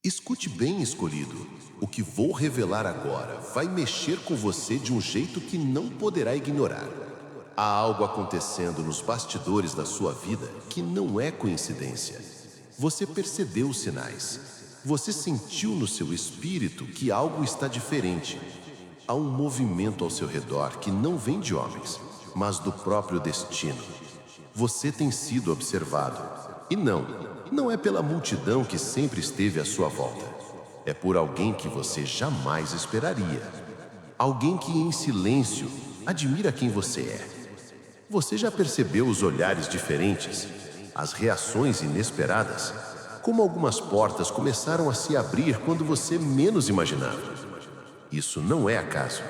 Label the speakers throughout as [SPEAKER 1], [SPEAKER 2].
[SPEAKER 1] Escute bem, escolhido. O que vou revelar agora vai mexer com você de um jeito que não poderá ignorar. Há algo acontecendo nos bastidores da sua vida que não é coincidência. Você percebeu os sinais. Você sentiu no seu espírito que algo está diferente. Há um movimento ao seu redor que não vem de homens, mas do próprio destino. Você tem sido observado. E não é pela multidão que sempre esteve à sua volta. É por alguém que você jamais esperaria. Alguém que, em silêncio, admira quem você é. Você já percebeu os olhares diferentes, as reações inesperadas, como algumas portas começaram a se abrir quando você menos imaginava? Isso não é acaso.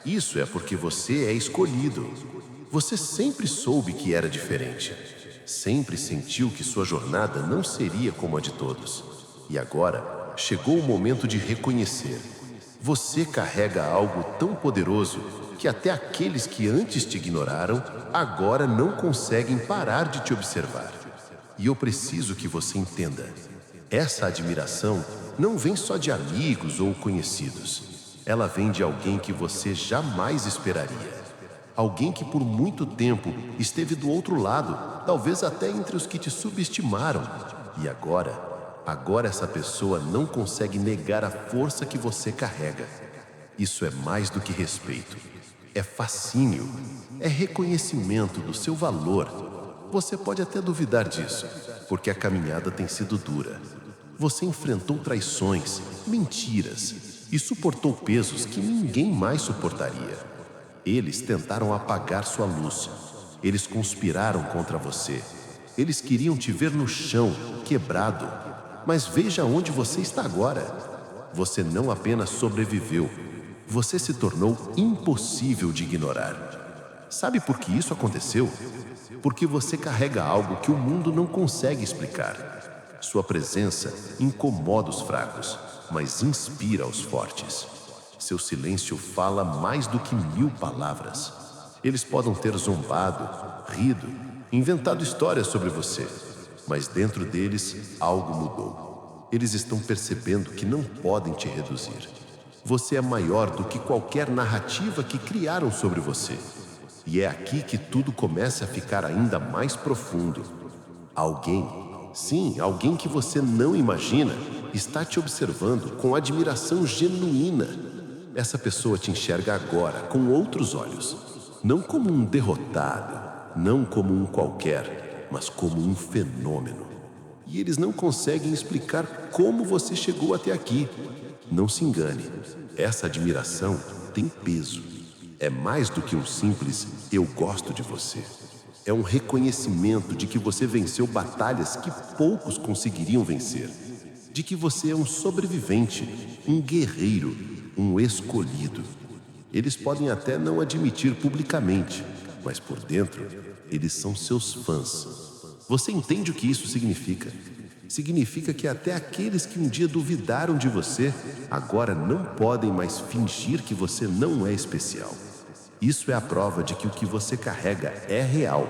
[SPEAKER 1] Isso é porque você é escolhido. Você sempre soube que era diferente. Sempre sentiu que sua jornada não seria como a de todos. E agora, chegou o momento de reconhecer. Você carrega algo tão poderoso que até aqueles que antes te ignoraram, agora não conseguem parar de te observar. E eu preciso que você entenda. Essa admiração não vem só de amigos ou conhecidos. Ela vem de alguém que você jamais esperaria. Alguém que por muito tempo esteve do outro lado, talvez até entre os que te subestimaram. E agora essa pessoa não consegue negar a força que você carrega. Isso é mais do que respeito. É fascínio. É reconhecimento do seu valor. Você pode até duvidar disso, porque a caminhada tem sido dura. Você enfrentou traições, mentiras e suportou pesos que ninguém mais suportaria. Eles tentaram apagar sua luz. Eles conspiraram contra você. Eles queriam te ver no chão, quebrado. Mas veja onde você está agora. Você não apenas sobreviveu, você se tornou impossível de ignorar. Sabe por que isso aconteceu? Porque você carrega algo que o mundo não consegue explicar. Sua presença incomoda os fracos, mas inspira os fortes. Seu silêncio fala mais do que 1000 palavras. Eles podem ter zombado, rido, inventado histórias sobre você, mas dentro deles algo mudou. Eles estão percebendo que não podem te reduzir. Você é maior do que qualquer narrativa que criaram sobre você. E é aqui que tudo começa a ficar ainda mais profundo. Alguém, sim, alguém que você não imagina, está te observando com admiração genuína. Essa pessoa te enxerga agora com outros olhos. Não como um derrotado, não como um qualquer, mas como um fenômeno. E eles não conseguem explicar como você chegou até aqui. Não se engane, essa admiração tem peso. É mais do que um simples "eu gosto de você". É um reconhecimento de que você venceu batalhas que poucos conseguiriam vencer. De que você é um sobrevivente, um guerreiro, um escolhido. Eles podem até não admitir publicamente, mas por dentro, eles são seus fãs. Você entende o que isso significa? Significa que até aqueles que um dia duvidaram de você, agora não podem mais fingir que você não é especial. Isso é a prova de que o que você carrega é real,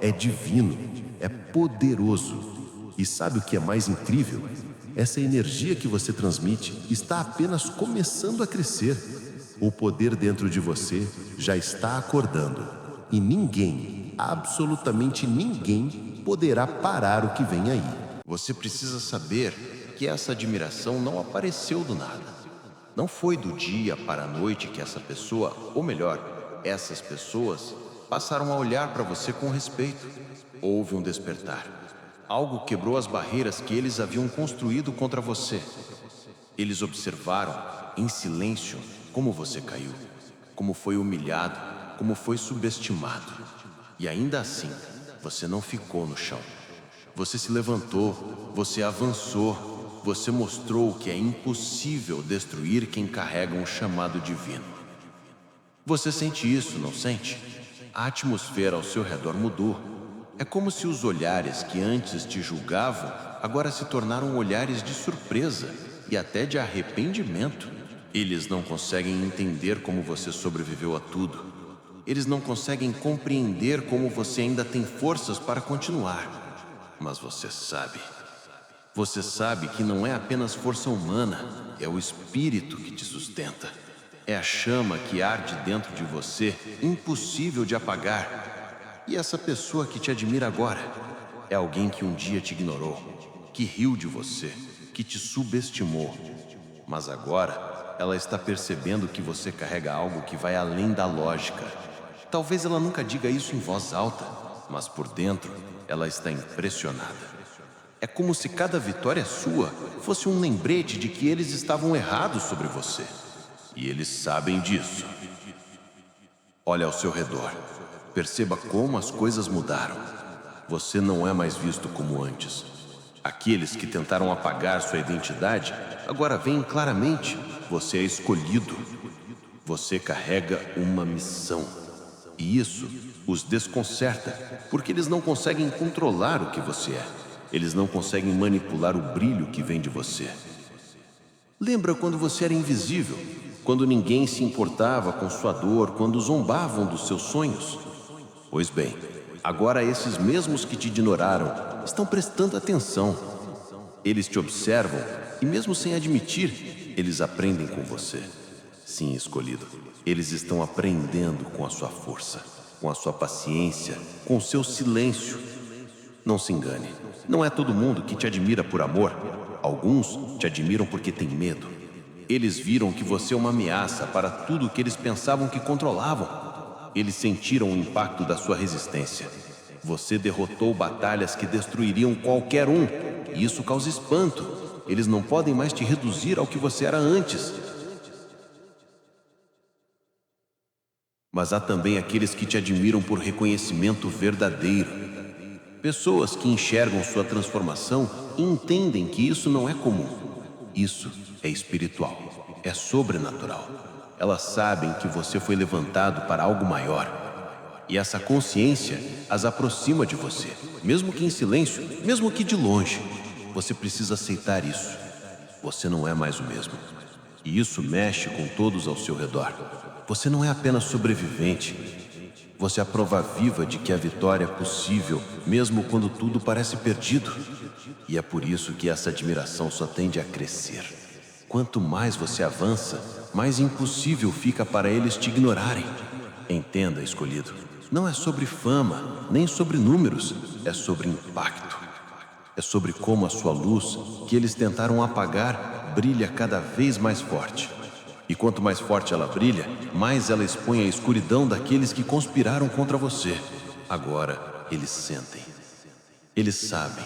[SPEAKER 1] é divino, é poderoso. E sabe o que é mais incrível? Essa energia que você transmite está apenas começando a crescer. O poder dentro de você já está acordando. E ninguém, absolutamente ninguém, poderá parar o que vem aí.
[SPEAKER 2] Você precisa saber que essa admiração não apareceu do nada. Não foi do dia para a noite que essa pessoa, ou melhor, essas pessoas, passaram a olhar para você com respeito. Houve um despertar. Algo quebrou as barreiras que eles haviam construído contra você. Eles observaram, em silêncio, como você caiu, como foi humilhado, como foi subestimado. E ainda assim, você não ficou no chão. Você se levantou, você avançou, você mostrou que é impossível destruir quem carrega um chamado divino. Você sente isso, não sente? A atmosfera ao seu redor mudou. É como se os olhares que antes te julgavam agora se tornaram olhares de surpresa e até de arrependimento. Eles não conseguem entender como você sobreviveu a tudo. Eles não conseguem compreender como você ainda tem forças para continuar. Mas você sabe. Você sabe que não é apenas força humana, é o espírito que te sustenta. É a chama que arde dentro de você, impossível de apagar. E essa pessoa que te admira agora é alguém que um dia te ignorou, que riu de você, que te subestimou. Mas agora ela está percebendo que você carrega algo que vai além da lógica. Talvez ela nunca diga isso em voz alta, mas por dentro ela está impressionada. É como se cada vitória sua fosse um lembrete de que eles estavam errados sobre você. E eles sabem disso. Olhe ao seu redor. Perceba como as coisas mudaram. Você não é mais visto como antes. Aqueles que tentaram apagar sua identidade agora veem claramente. Você é escolhido. Você carrega uma missão. E isso os desconcerta, porque eles não conseguem controlar o que você é. Eles não conseguem manipular o brilho que vem de você. Lembra quando você era invisível? Quando ninguém se importava com sua dor, quando zombavam dos seus sonhos? Pois bem, agora esses mesmos que te ignoraram estão prestando atenção. Eles te observam e, mesmo sem admitir, eles aprendem com você. Sim, escolhido, eles estão aprendendo com a sua força, com a sua paciência, com o seu silêncio. Não se engane, não é todo mundo que te admira por amor. Alguns te admiram porque têm medo. Eles viram que você é uma ameaça para tudo que eles pensavam que controlavam. Eles sentiram o impacto da sua resistência. Você derrotou batalhas que destruiriam qualquer um, e isso causa espanto. Eles não podem mais te reduzir ao que você era antes. Mas há também aqueles que te admiram por reconhecimento verdadeiro. Pessoas que enxergam sua transformação e entendem que isso não é comum. Isso é espiritual, é sobrenatural. Elas sabem que você foi levantado para algo maior. E essa consciência as aproxima de você, mesmo que em silêncio, mesmo que de longe. Você precisa aceitar isso. Você não é mais o mesmo. E isso mexe com todos ao seu redor. Você não é apenas sobrevivente. Você é a prova viva de que a vitória é possível, mesmo quando tudo parece perdido. E é por isso que essa admiração só tende a crescer. Quanto mais você avança, mais impossível fica para eles te ignorarem. Entenda, escolhido, não é sobre fama, nem sobre números, é sobre impacto. É sobre como a sua luz, que eles tentaram apagar, brilha cada vez mais forte. E quanto mais forte ela brilha, mais ela expõe a escuridão daqueles que conspiraram contra você. Agora, eles sentem. Eles sabem.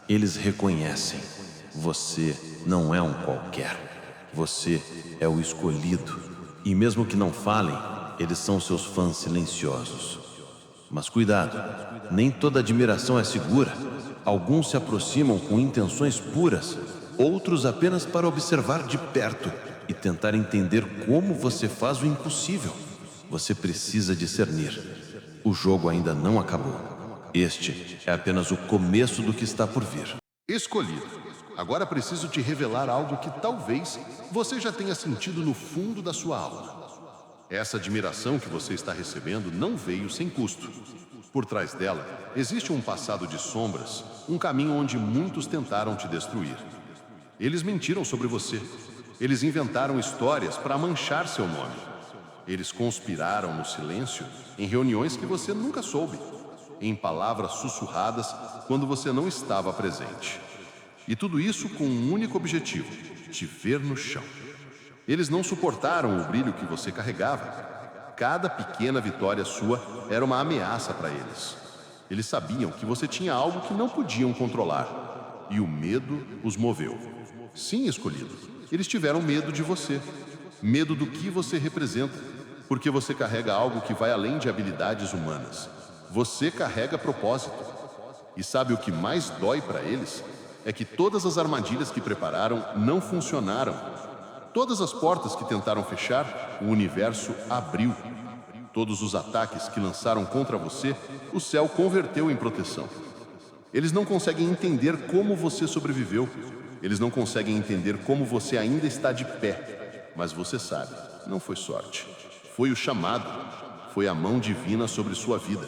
[SPEAKER 2] Eles reconhecem. Você não é um qualquer. Você é o escolhido. E mesmo que não falem, eles são seus fãs silenciosos. Mas cuidado, nem toda admiração é segura. Alguns se aproximam com intenções puras, outros apenas para observar de perto e tentar entender como você faz o impossível. Você precisa discernir. O jogo ainda não acabou. Este é apenas o começo do que está por vir.
[SPEAKER 1] Escolhido. Agora preciso te revelar algo que talvez você já tenha sentido no fundo da sua alma. Essa admiração que você está recebendo não veio sem custo. Por trás dela, existe um passado de sombras, um caminho onde muitos tentaram te destruir. Eles mentiram sobre você. Eles inventaram histórias para manchar seu nome. Eles conspiraram no silêncio, em reuniões que você nunca soube, em palavras sussurradas quando você não estava presente. E tudo isso com um único objetivo: te ver no chão. Eles não suportaram o brilho que você carregava. Cada pequena vitória sua era uma ameaça para eles. Eles sabiam que você tinha algo que não podiam controlar. E o medo os moveu. Sim, escolhido. Eles tiveram medo de você. Medo do que você representa. Porque você carrega algo que vai além de habilidades humanas. Você carrega propósito. E sabe o que mais dói para eles? É que todas as armadilhas que prepararam não funcionaram. Todas as portas que tentaram fechar, o universo abriu. Todos os ataques que lançaram contra você, o céu converteu em proteção. Eles não conseguem entender como você sobreviveu. Eles não conseguem entender como você ainda está de pé. Mas você sabe, não foi sorte. Foi o chamado. Foi a mão divina sobre sua vida.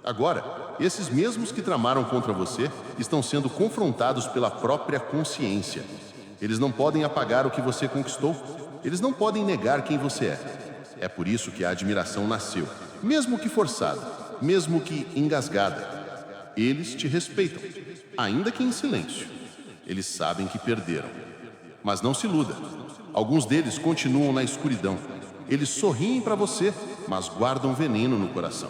[SPEAKER 1] Agora, Esses mesmos que tramaram contra você estão sendo confrontados pela própria consciência. Eles não podem apagar o que você conquistou. Eles não podem negar quem você é. É por isso que a admiração nasceu, mesmo que forçada, mesmo que engasgada. Eles te respeitam, ainda que em silêncio. Eles sabem que perderam. Mas não se iluda. Alguns deles continuam na escuridão. Eles sorriem para você, mas guardam veneno no coração.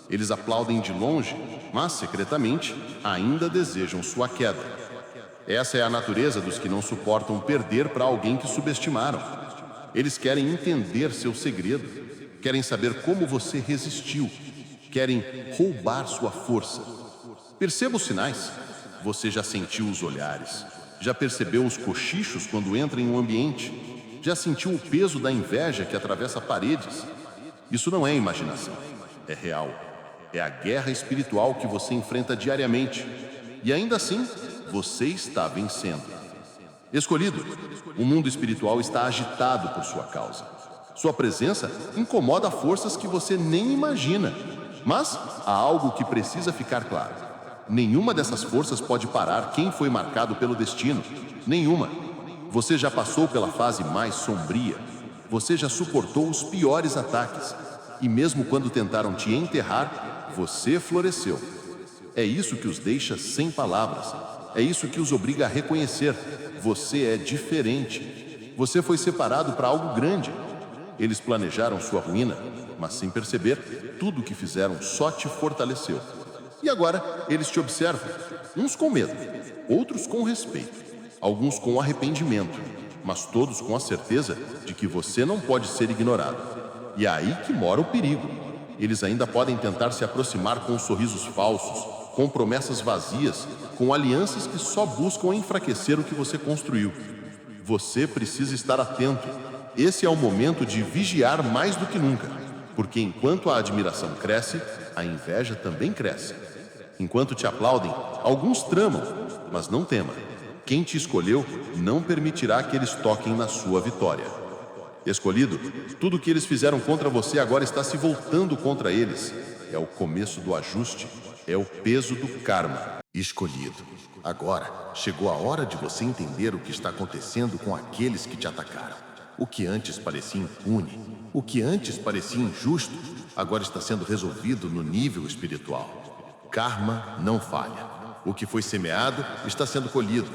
[SPEAKER 1] Eles aplaudem de longe, mas secretamente ainda desejam sua queda. Essa é a natureza dos que não suportam perder para alguém que subestimaram. Eles querem entender seu segredo, querem saber como você resistiu, querem roubar sua força. Perceba os sinais. Você já sentiu os olhares, já percebeu os cochichos quando entra em um ambiente, já sentiu o peso da inveja que atravessa paredes. Isso não é imaginação, é real. É a guerra espiritual que você enfrenta diariamente. E ainda assim, você está vencendo. Escolhido, o mundo espiritual está agitado por sua causa. Sua presença incomoda forças que você nem imagina. Mas há algo que precisa ficar claro. Nenhuma dessas forças pode parar quem foi marcado pelo destino. Nenhuma. Você já passou pela fase mais sombria. Você já suportou os piores ataques. E mesmo quando tentaram te enterrar, você floresceu. É isso que os deixa sem palavras. É isso que os obriga a reconhecer. Você é diferente. Você foi separado para algo grande. Eles planejaram sua ruína, mas sem perceber, tudo o que fizeram só te fortaleceu. E agora eles te observam, uns com medo, outros com respeito, alguns com arrependimento, mas todos com a certeza de que você não pode ser ignorado. E é aí que mora o perigo. Eles ainda podem tentar se aproximar com sorrisos falsos, com promessas vazias, com alianças que só buscam enfraquecer o que você construiu. Você precisa estar atento. Esse é o momento de vigiar mais do que nunca, porque enquanto a admiração cresce, a inveja também cresce. Enquanto te aplaudem, alguns tramam, mas não tema. Quem te escolheu não permitirá que eles toquem na sua vitória. Escolhido, tudo o que eles fizeram contra você agora está se voltando contra eles. É o começo do ajuste, é o peso do karma.
[SPEAKER 3] Escolhido, agora chegou a hora de você entender o que está acontecendo com aqueles que te atacaram. O que antes parecia impune, o que antes parecia injusto, agora está sendo resolvido no nível espiritual. Karma não falha. O que foi semeado está sendo colhido.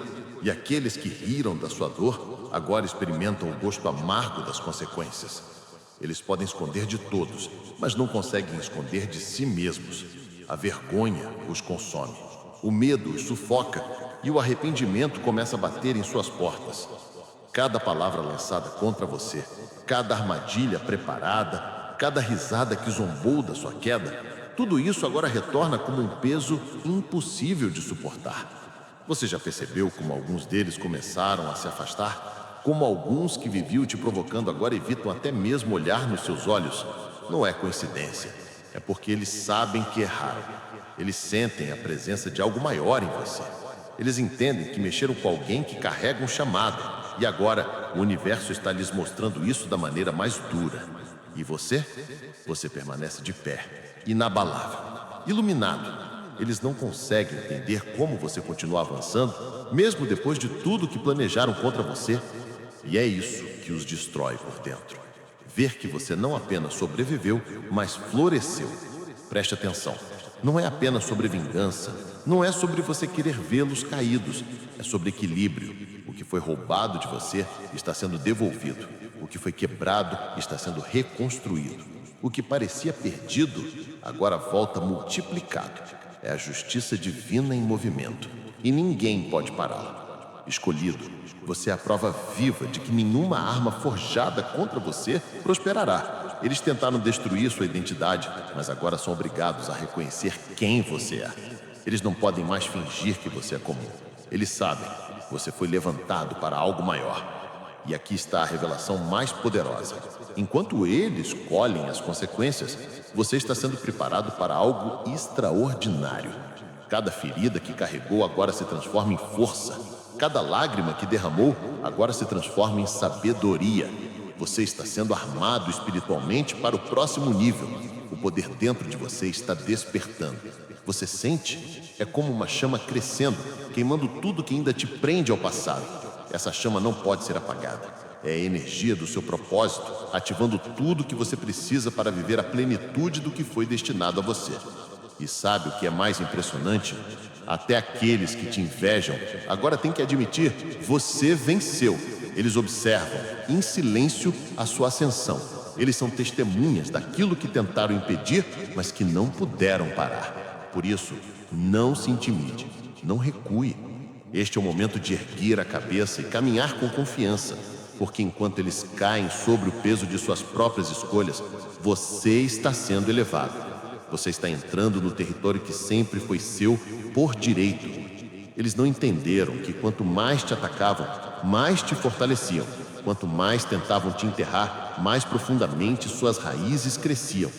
[SPEAKER 3] E aqueles que riram da sua dor, agora experimentam o gosto amargo das consequências. Eles podem esconder de todos, mas não conseguem esconder de si mesmos. A vergonha os consome. O medo os sufoca e o arrependimento começa a bater em suas portas. Cada palavra lançada contra você, cada armadilha preparada, cada risada que zombou da sua queda, tudo isso agora retorna como um peso impossível de suportar. Você já percebeu como alguns deles começaram a se afastar? Como alguns que viviam te provocando agora evitam até mesmo olhar nos seus olhos? Não é coincidência. É porque eles sabem que erraram. Eles sentem a presença de algo maior em você. Eles entendem que mexeram com alguém que carrega um chamado. E agora o universo está lhes mostrando isso da maneira mais dura. E você? Você permanece de pé, inabalável, iluminado. Eles não conseguem entender como você continua avançando, mesmo depois de tudo que planejaram contra você. E é isso que os destrói por dentro. Ver que você não apenas sobreviveu, mas floresceu. Preste atenção. Não é apenas sobre vingança. Não é sobre você querer vê-los caídos. É sobre equilíbrio. O que foi roubado de você está sendo devolvido. O que foi quebrado está sendo reconstruído. O que parecia perdido agora volta multiplicado. É a justiça divina em movimento. E ninguém pode pará-la. Escolhido, você é a prova viva de que nenhuma arma forjada contra você prosperará. Eles tentaram destruir sua identidade, mas agora são obrigados a reconhecer quem você é. Eles não podem mais fingir que você é comum. Eles sabem, você foi levantado para algo maior. E aqui está a revelação mais poderosa. Enquanto eles colhem as consequências, você está sendo preparado para algo extraordinário. Cada ferida que carregou agora se transforma em força. Cada lágrima que derramou agora se transforma em sabedoria. Você está sendo armado espiritualmente para o próximo nível. O poder dentro de você está despertando.
[SPEAKER 1] Você sente? É como uma chama crescendo, queimando tudo que ainda te prende ao passado. Essa chama não pode ser apagada. É a energia do seu propósito, ativando tudo que você precisa para viver a plenitude do que foi destinado a você. E sabe o que é mais impressionante? Até aqueles que te invejam agora têm que admitir: você venceu. Eles observam, em silêncio, a sua ascensão. Eles são testemunhas daquilo que tentaram impedir, mas que não puderam parar. Por isso, não se intimide, não recue. Este é o momento de erguer a cabeça e caminhar com confiança, porque enquanto eles caem sobre o peso de suas próprias escolhas, você está sendo elevado. Você está entrando no território que sempre foi seu por direito. Eles não entenderam que quanto mais te atacavam, mais te fortaleciam. Quanto mais tentavam te enterrar, mais profundamente suas raízes cresciam.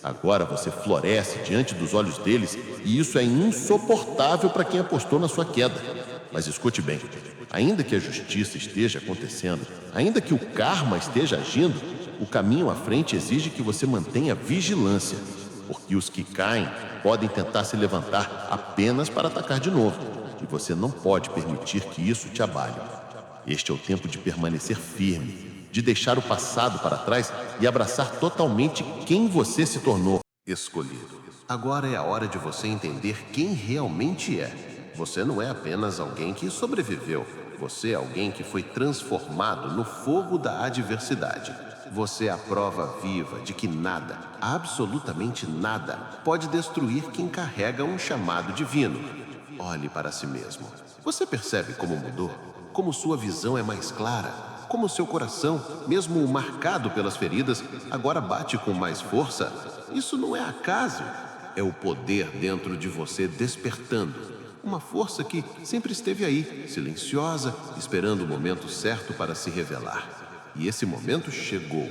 [SPEAKER 1] Agora você floresce diante dos olhos deles e isso é insuportável para quem apostou na sua queda. Mas escute bem, ainda que a justiça esteja acontecendo, ainda que o karma esteja agindo, o caminho à frente exige que você mantenha vigilância, porque os que caem podem tentar se levantar apenas para atacar de novo, e você não pode permitir que isso te abale. Este é o tempo de permanecer firme, de deixar o passado para trás e abraçar totalmente quem você se tornou.
[SPEAKER 2] Escolhido. Agora é a hora de você entender quem realmente é. Você não é apenas alguém que sobreviveu. Você é alguém que foi transformado no fogo da adversidade. Você é a prova viva de que nada, absolutamente nada, pode destruir quem carrega um chamado divino. Olhe para si mesmo. Você percebe como mudou? Como sua visão é mais clara? Como seu coração, mesmo marcado pelas feridas, agora bate com mais força? Isso não é acaso. É o poder dentro de você despertando. Uma força que sempre esteve aí, silenciosa, esperando o momento certo para se revelar. E esse momento chegou.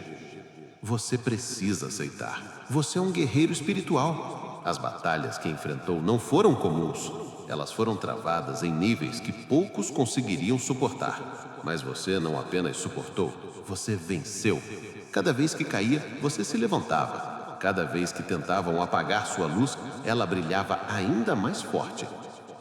[SPEAKER 2] Você precisa aceitar. Você é um guerreiro espiritual. As batalhas que enfrentou não foram comuns. Elas foram travadas em níveis que poucos conseguiriam suportar. Mas você não apenas suportou, você venceu. Cada vez que caía, você se levantava. Cada vez que tentavam apagar sua luz, ela brilhava ainda mais forte.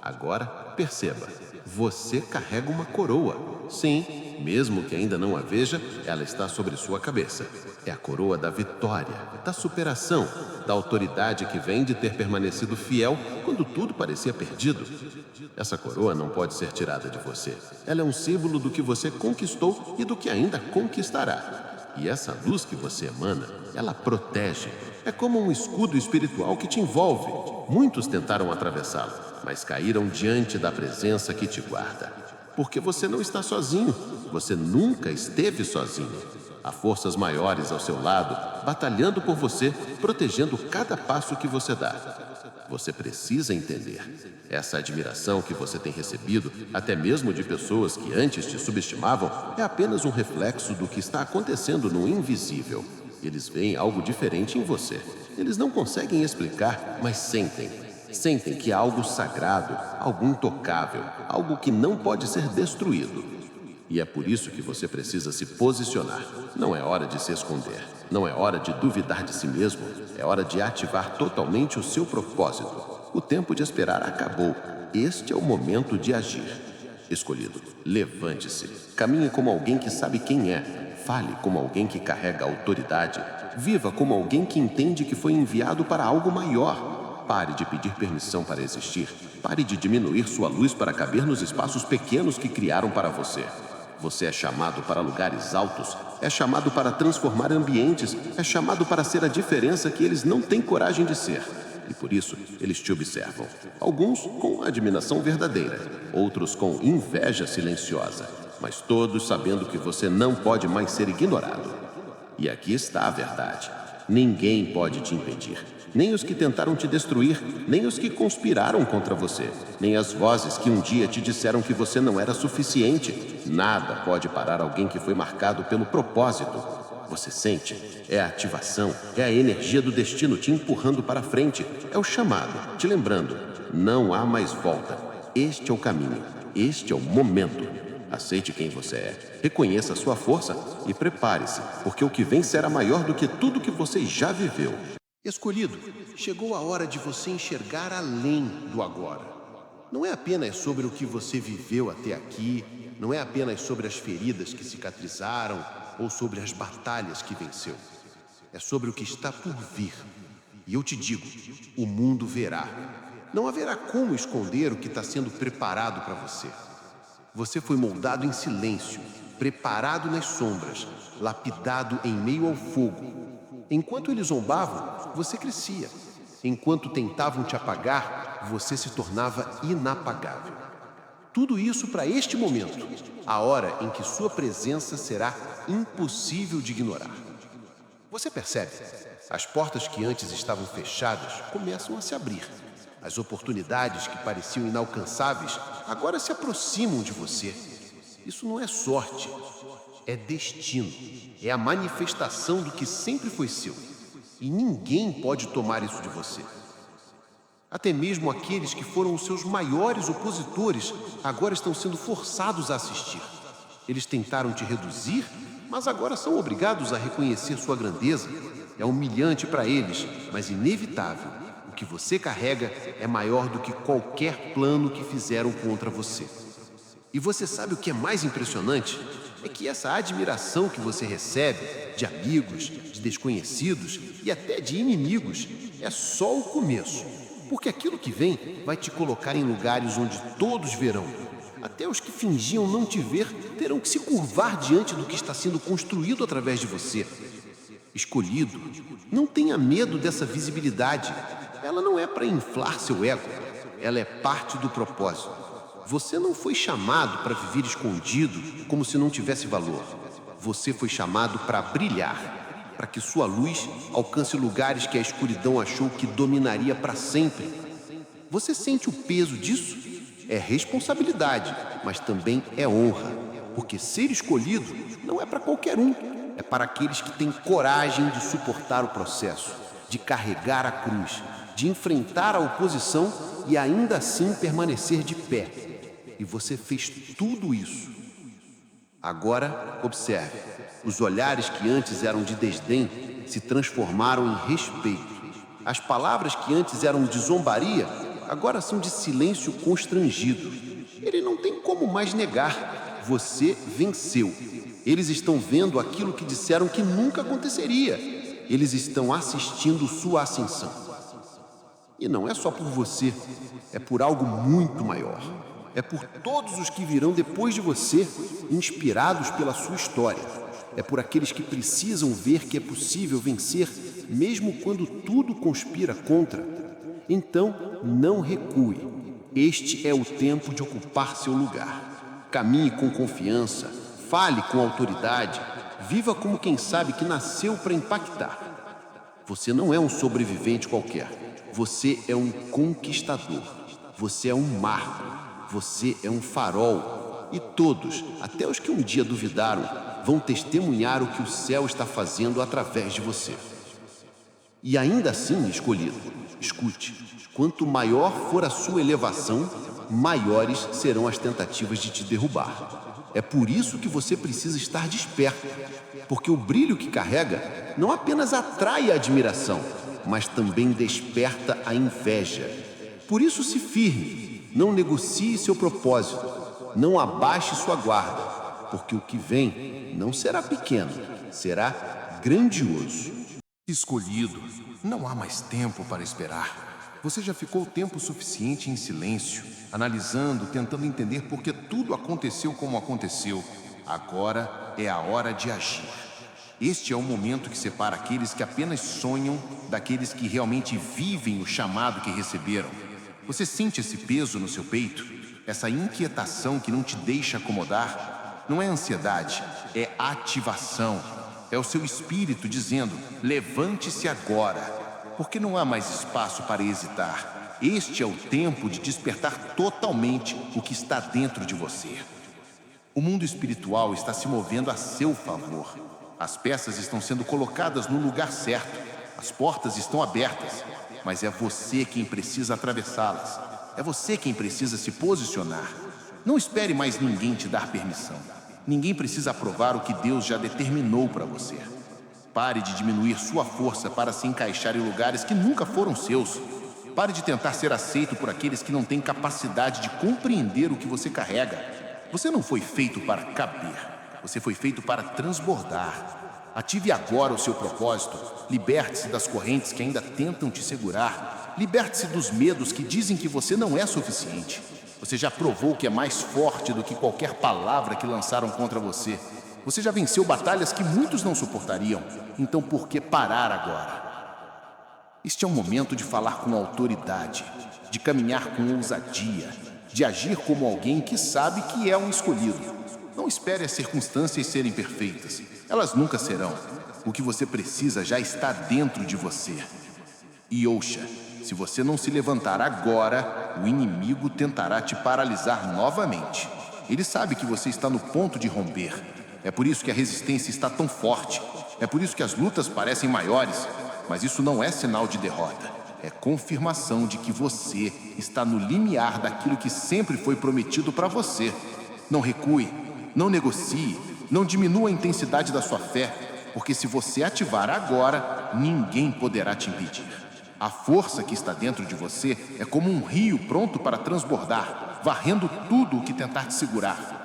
[SPEAKER 2] Agora, perceba, você carrega uma coroa. Sim, mesmo que ainda não a veja, ela está sobre sua cabeça. É a coroa da vitória, da superação, da autoridade que vem de ter permanecido fiel quando tudo parecia perdido. Essa coroa não pode ser tirada de você. Ela é um símbolo do que você conquistou e do que ainda conquistará. E essa luz que você emana, ela protege. É como um escudo espiritual que te envolve. Muitos tentaram atravessá-lo, mas caíram diante da presença que te guarda. Porque você não está sozinho. Você nunca esteve sozinho. Há forças maiores ao seu lado, batalhando por você, protegendo cada passo que você dá. Você precisa entender. Essa admiração que você tem recebido, até mesmo de pessoas que antes te subestimavam, é apenas um reflexo do que está acontecendo no invisível. Eles veem algo diferente em você. Eles não conseguem explicar, mas sentem. Sentem que há algo sagrado, algo intocável, algo que não pode ser destruído. E é por isso que você precisa se posicionar. Não é hora de se esconder. Não é hora de duvidar de si mesmo. É hora de ativar totalmente o seu propósito. O tempo de esperar acabou. Este é o momento de agir. Escolhido, levante-se. Caminhe como alguém que sabe quem é. Fale como alguém que carrega autoridade. Viva como alguém que entende que foi enviado para algo maior. Pare de pedir permissão para existir. Pare de diminuir sua luz para caber nos espaços pequenos que criaram para você. Você é chamado para lugares altos, é chamado para transformar ambientes, é chamado para ser a diferença que eles não têm coragem de ser. E por isso, eles te observam. Alguns com admiração verdadeira, outros com inveja silenciosa, mas todos sabendo que você não pode mais ser ignorado. E aqui está a verdade. Ninguém pode te impedir. Nem os que tentaram te destruir, nem os que conspiraram contra você, nem as vozes que um dia te disseram que você não era suficiente. Nada pode parar alguém que foi marcado pelo propósito. Você sente? É a ativação, é a energia do destino te empurrando para frente. É o chamado, te lembrando, não há mais volta. Este é o caminho, este é o momento. Aceite quem você é, reconheça a sua força e prepare-se, porque o que vem será maior do que tudo que você já viveu.
[SPEAKER 1] Escolhido, chegou a hora de você enxergar além do agora. Não é apenas sobre o que você viveu até aqui, não é apenas sobre as feridas que cicatrizaram ou sobre as batalhas que venceu. É sobre o que está por vir. E eu te digo, o mundo verá. Não haverá como esconder o que está sendo preparado para você. Você foi moldado em silêncio, preparado nas sombras, lapidado em meio ao fogo. Enquanto eles zombavam, você crescia. Enquanto tentavam te apagar, você se tornava inapagável. Tudo isso para este momento, a hora em que sua presença será impossível de ignorar. Você percebe? As portas que antes estavam fechadas começam a se abrir. As oportunidades que pareciam inalcançáveis agora se aproximam de você. Isso não é sorte, é destino. É a manifestação do que sempre foi seu. E ninguém pode tomar isso de você. Até mesmo aqueles que foram os seus maiores opositores agora estão sendo forçados a assistir. Eles tentaram te reduzir, mas agora são obrigados a reconhecer sua grandeza. É humilhante para eles, mas inevitável. O que você carrega é maior do que qualquer plano que fizeram contra você. E você sabe o que é mais impressionante? É que essa admiração que você recebe de amigos, de desconhecidos e até de inimigos é só o começo. Porque aquilo que vem vai te colocar em lugares onde todos verão. Até os que fingiam não te ver terão que se curvar diante do que está sendo construído através de você. Escolhido, não tenha medo dessa visibilidade. Ela não é para inflar seu ego. Ela é parte do propósito. Você não foi chamado para viver escondido como se não tivesse valor. Você foi chamado para brilhar, para que sua luz alcance lugares que a escuridão achou que dominaria para sempre. Você sente o peso disso? É responsabilidade, mas também é honra, porque ser escolhido não é para qualquer um, é para aqueles que têm coragem de suportar o processo, de carregar a cruz, de enfrentar a oposição e ainda assim permanecer de pé. E você fez tudo isso. Agora, observe. Os olhares que antes eram de desdém se transformaram em respeito. As palavras que antes eram de zombaria, agora são de silêncio constrangido. Ele não tem como mais negar. Você venceu. Eles estão vendo aquilo que disseram que nunca aconteceria. Eles estão assistindo sua ascensão. E não é só por você, é por algo muito maior. É por todos os que virão depois de você, inspirados pela sua história. É por aqueles que precisam ver que é possível vencer, mesmo quando tudo conspira contra. Então, não recue. Este é o tempo de ocupar seu lugar. Caminhe com confiança, fale com autoridade, viva como quem sabe que nasceu para impactar. Você não é um sobrevivente qualquer. Você é um conquistador. Você é um marco. Você é um farol. E todos, até os que um dia duvidaram, vão testemunhar o que o céu está fazendo através de você. E ainda assim, escolhido, escute, quanto maior for a sua elevação, maiores serão as tentativas de te derrubar. É por isso que você precisa estar desperto, porque o brilho que carrega não apenas atrai a admiração, mas também desperta a inveja. Por isso se firme. Não negocie seu propósito, não abaixe sua guarda, porque o que vem não será pequeno, será grandioso.
[SPEAKER 4] Escolhido, não há mais tempo para esperar. Você já ficou tempo suficiente em silêncio, analisando, tentando entender por que tudo aconteceu como aconteceu. Agora é a hora de agir. Este é o momento que separa aqueles que apenas sonham daqueles que realmente vivem o chamado que receberam. Você sente esse peso no seu peito? Essa inquietação que não te deixa acomodar? Não é ansiedade, é ativação. É o seu espírito dizendo, levante-se agora, porque não há mais espaço para hesitar. Este é o tempo de despertar totalmente o que está dentro de você. O mundo espiritual está se movendo a seu favor. As peças estão sendo colocadas no lugar certo. As portas estão abertas. Mas é você quem precisa atravessá-las. É você quem precisa se posicionar. Não espere mais ninguém te dar permissão. Ninguém precisa aprovar o que Deus já determinou para você. Pare de diminuir sua força para se encaixar em lugares que nunca foram seus. Pare de tentar ser aceito por aqueles que não têm capacidade de compreender o que você carrega. Você não foi feito para caber. Você foi feito para transbordar. Ative agora o seu propósito. Liberte-se das correntes que ainda tentam te segurar. Liberte-se dos medos que dizem que você não é suficiente. Você já provou que é mais forte do que qualquer palavra que lançaram contra você. Você já venceu batalhas que muitos não suportariam. Então por que parar agora? Este é o momento de falar com autoridade, de caminhar com ousadia, de agir como alguém que sabe que é um escolhido. Não espere as circunstâncias serem perfeitas. Elas nunca serão. O que você precisa já está dentro de você. Yosha, se você não se levantar agora, o inimigo tentará te paralisar novamente. Ele sabe que você está no ponto de romper. É por isso que a resistência está tão forte. É por isso que as lutas parecem maiores. Mas isso não é sinal de derrota. É confirmação de que você está no limiar daquilo que sempre foi prometido para você. Não recue, não negocie, não diminua a intensidade da sua fé, porque se você ativar agora, ninguém poderá te impedir. A força que está dentro de você é como um rio pronto para transbordar, varrendo tudo o que tentar te segurar.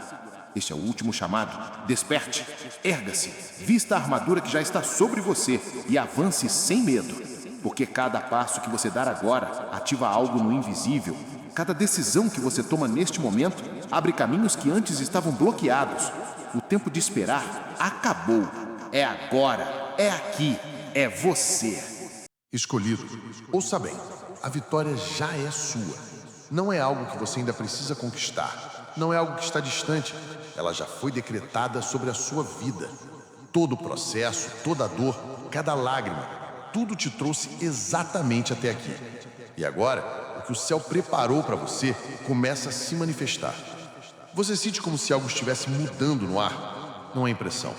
[SPEAKER 4] Este é o último chamado. Desperte, erga-se, vista a armadura que já está sobre você e avance sem medo. Porque cada passo que você dar agora ativa algo no invisível. Cada decisão que você toma neste momento abre caminhos que antes estavam bloqueados. O tempo de esperar acabou. É agora, é aqui, é você.
[SPEAKER 3] Escolhido, ouça bem, a vitória já é sua. Não é algo que você ainda precisa conquistar. Não é algo que está distante. Ela já foi decretada sobre a sua vida. Todo o processo, toda a dor, cada lágrima, tudo te trouxe exatamente até aqui. E agora, o que o céu preparou para você começa a se manifestar. Você sente como se algo estivesse mudando no ar? Não é impressão.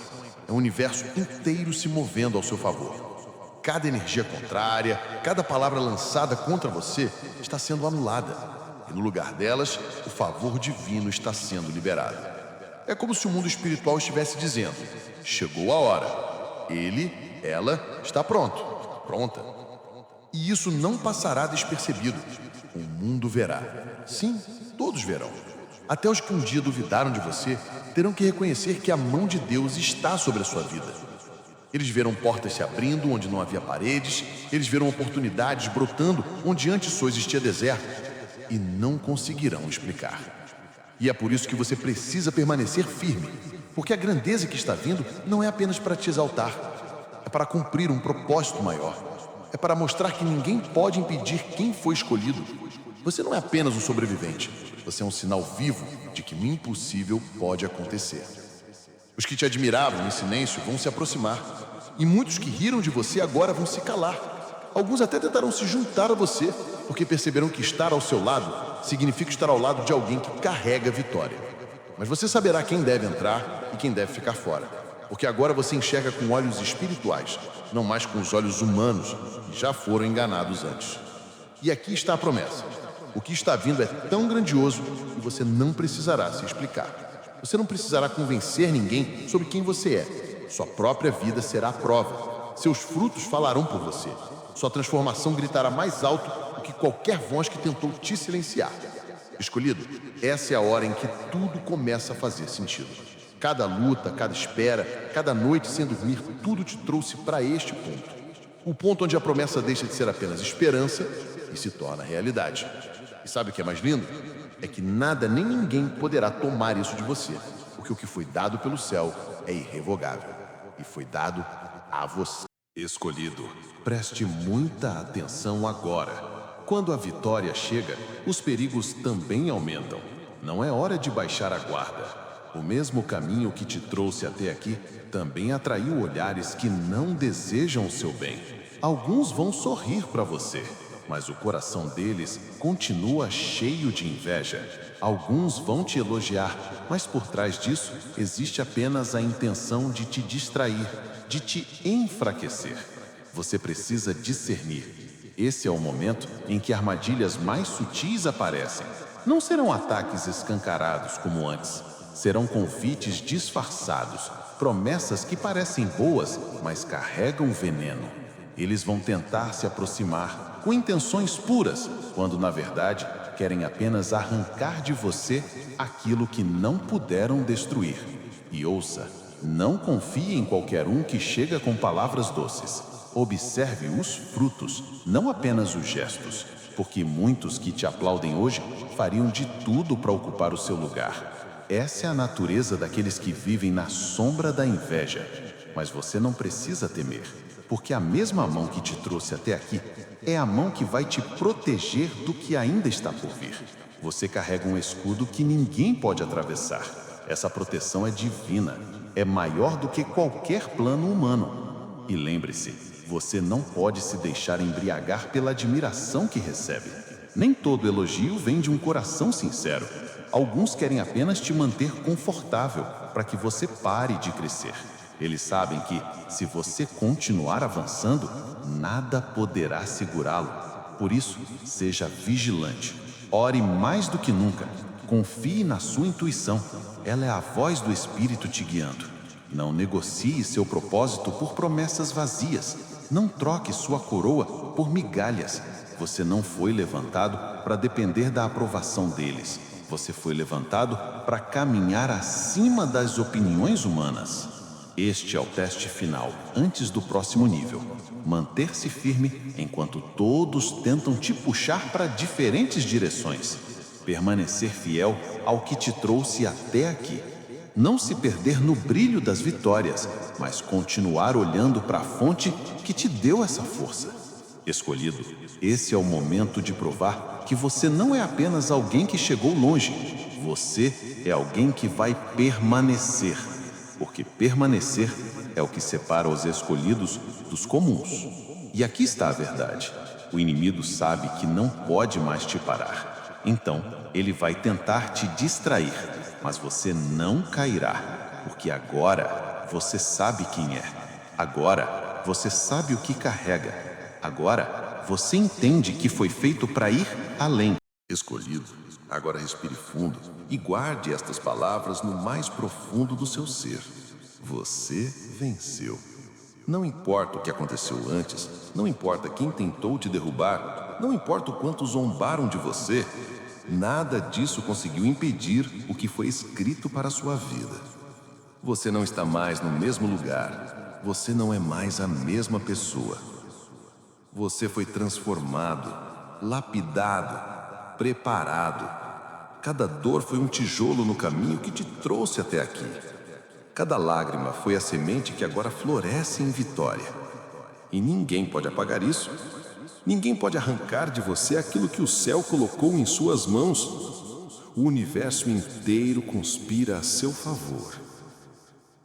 [SPEAKER 3] É o universo inteiro se movendo ao seu favor. Cada energia contrária, cada palavra lançada contra você está sendo anulada. E no lugar delas, o favor divino está sendo liberado. É como se o mundo espiritual estivesse dizendo: chegou a hora. Ele, ela, está pronto, pronta. E isso não passará despercebido. O mundo verá. Sim, todos verão. Até os que um dia duvidaram de você terão que reconhecer que a mão de Deus está sobre a sua vida. Eles verão portas se abrindo onde não havia paredes. Eles verão oportunidades brotando onde antes só existia deserto. E não conseguirão explicar. E é por isso que você precisa permanecer firme, porque a grandeza que está vindo não é apenas para te exaltar, é para cumprir um propósito maior, é para mostrar que ninguém pode impedir quem foi escolhido. Você não é apenas um sobrevivente, você é um sinal vivo de que o impossível pode acontecer. Os que te admiravam em silêncio vão se aproximar, e muitos que riram de você agora vão se calar. Alguns até tentarão se juntar a você, porque perceberão que estar ao seu lado significa estar ao lado de alguém que carrega a vitória. Mas você saberá quem deve entrar e quem deve ficar fora, porque agora você enxerga com olhos espirituais, não mais com os olhos humanos, que já foram enganados antes. E aqui está a promessa. O que está vindo é tão grandioso que você não precisará se explicar. Você não precisará convencer ninguém sobre quem você é. Sua própria vida será a prova. Seus frutos falarão por você. Sua transformação gritará mais alto do que qualquer voz que tentou te silenciar. Escolhido, essa é a hora em que tudo começa a fazer sentido. Cada luta, cada espera, cada noite sem dormir, tudo te trouxe para este ponto. O ponto onde a promessa deixa de ser apenas esperança e se torna realidade. E sabe o que é mais lindo? É que nada nem ninguém poderá tomar isso de você, porque o que foi dado pelo céu é irrevogável e foi dado a você.
[SPEAKER 1] Escolhido, preste muita atenção agora. Quando a vitória chega, os perigos também aumentam. Não é hora de baixar a guarda. O mesmo caminho que te trouxe até aqui também atraiu olhares que não desejam o seu bem. Alguns vão sorrir para você, mas o coração deles continua cheio de inveja. Alguns vão te elogiar, mas por trás disso existe apenas a intenção de te distrair, de te enfraquecer. Você precisa discernir. Esse é o momento em que armadilhas mais sutis aparecem. Não serão ataques escancarados como antes. Serão convites disfarçados, promessas que parecem boas, mas carregam veneno. Eles vão tentar se aproximar com intenções puras, quando na verdade querem apenas arrancar de você aquilo que não puderam destruir. E ouça, não confie em qualquer um que chega com palavras doces. Observe os frutos, não apenas os gestos, porque muitos que te aplaudem hoje fariam de tudo para ocupar o seu lugar. Essa é a natureza daqueles que vivem na sombra da inveja. Mas você não precisa temer, porque a mesma mão que te trouxe até aqui é a mão que vai te proteger do que ainda está por vir. Você carrega um escudo que ninguém pode atravessar. Essa proteção é divina, é maior do que qualquer plano humano. E lembre-se, você não pode se deixar embriagar pela admiração que recebe. Nem todo elogio vem de um coração sincero. Alguns querem apenas te manter confortável para que você pare de crescer. Eles sabem que, se você continuar avançando, nada poderá segurá-lo. Por isso, seja vigilante. Ore mais do que nunca. Confie na sua intuição. Ela é a voz do Espírito te guiando. Não negocie seu propósito por promessas vazias. Não troque sua coroa por migalhas. Você não foi levantado para depender da aprovação deles. Você foi levantado para caminhar acima das opiniões humanas. Este é o teste final, antes do próximo nível. Manter-se firme enquanto todos tentam te puxar para diferentes direções. Permanecer fiel ao que te trouxe até aqui. Não se perder no brilho das vitórias, mas continuar olhando para a fonte que te deu essa força. Escolhido, esse é o momento de provar que você não é apenas alguém que chegou longe. Você é alguém que vai permanecer. Porque permanecer é o que separa os escolhidos dos comuns. E aqui está a verdade. O inimigo sabe que não pode mais te parar. Então, ele vai tentar te distrair, mas você não cairá, porque agora você sabe quem é. Agora você sabe o que carrega. Agora você entende que foi feito para ir além.
[SPEAKER 3] Escolhido, agora respire fundo e guarde estas palavras no mais profundo do seu ser. Você venceu. Não importa o que aconteceu antes, não importa quem tentou te derrubar, não importa o quanto zombaram de você, nada disso conseguiu impedir o que foi escrito para a sua vida. Você não está mais no mesmo lugar. Você não é mais a mesma pessoa. Você foi transformado, lapidado, preparado. Cada dor foi um tijolo no caminho que te trouxe até aqui. Cada lágrima foi a semente que agora floresce em vitória. E ninguém pode apagar isso. Ninguém pode arrancar de você aquilo que o céu colocou em suas mãos. O universo inteiro conspira a seu favor.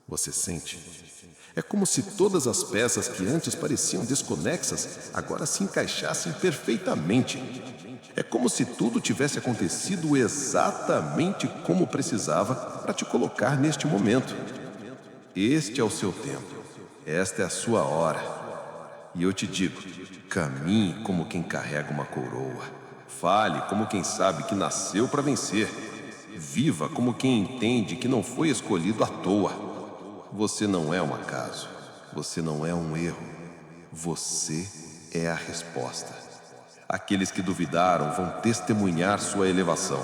[SPEAKER 3] Você sente? É como se todas as peças que antes pareciam desconexas agora se encaixassem perfeitamente. É como se tudo tivesse acontecido exatamente como precisava para te colocar neste momento. Este é o seu tempo. Esta é a sua hora. E eu te digo, caminhe como quem carrega uma coroa. Fale como quem sabe que nasceu para vencer. Viva como quem entende que não foi escolhido à toa. Você não é um acaso. Você não é um erro. Você é a resposta. Aqueles que duvidaram vão testemunhar sua elevação.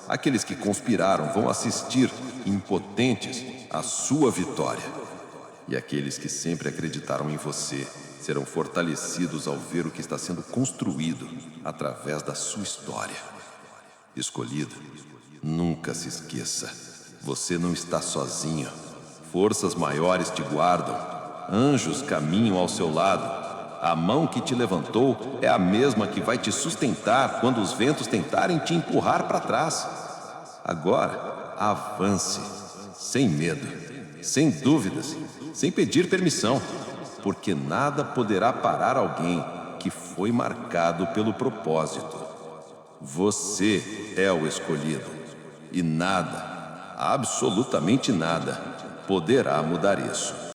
[SPEAKER 3] Aqueles que conspiraram vão assistir, impotentes, à sua vitória. E aqueles que sempre acreditaram em você serão fortalecidos ao ver o que está sendo construído através da sua história. Escolhido, nunca se esqueça. Você não está sozinho. Forças maiores te guardam. Anjos caminham ao seu lado. A mão que te levantou é a mesma que vai te sustentar quando os ventos tentarem te empurrar para trás. Agora, avance, sem medo, sem dúvidas, sem pedir permissão, porque nada poderá parar alguém que foi marcado pelo propósito. Você é o escolhido, e nada, absolutamente nada, poderá mudar isso.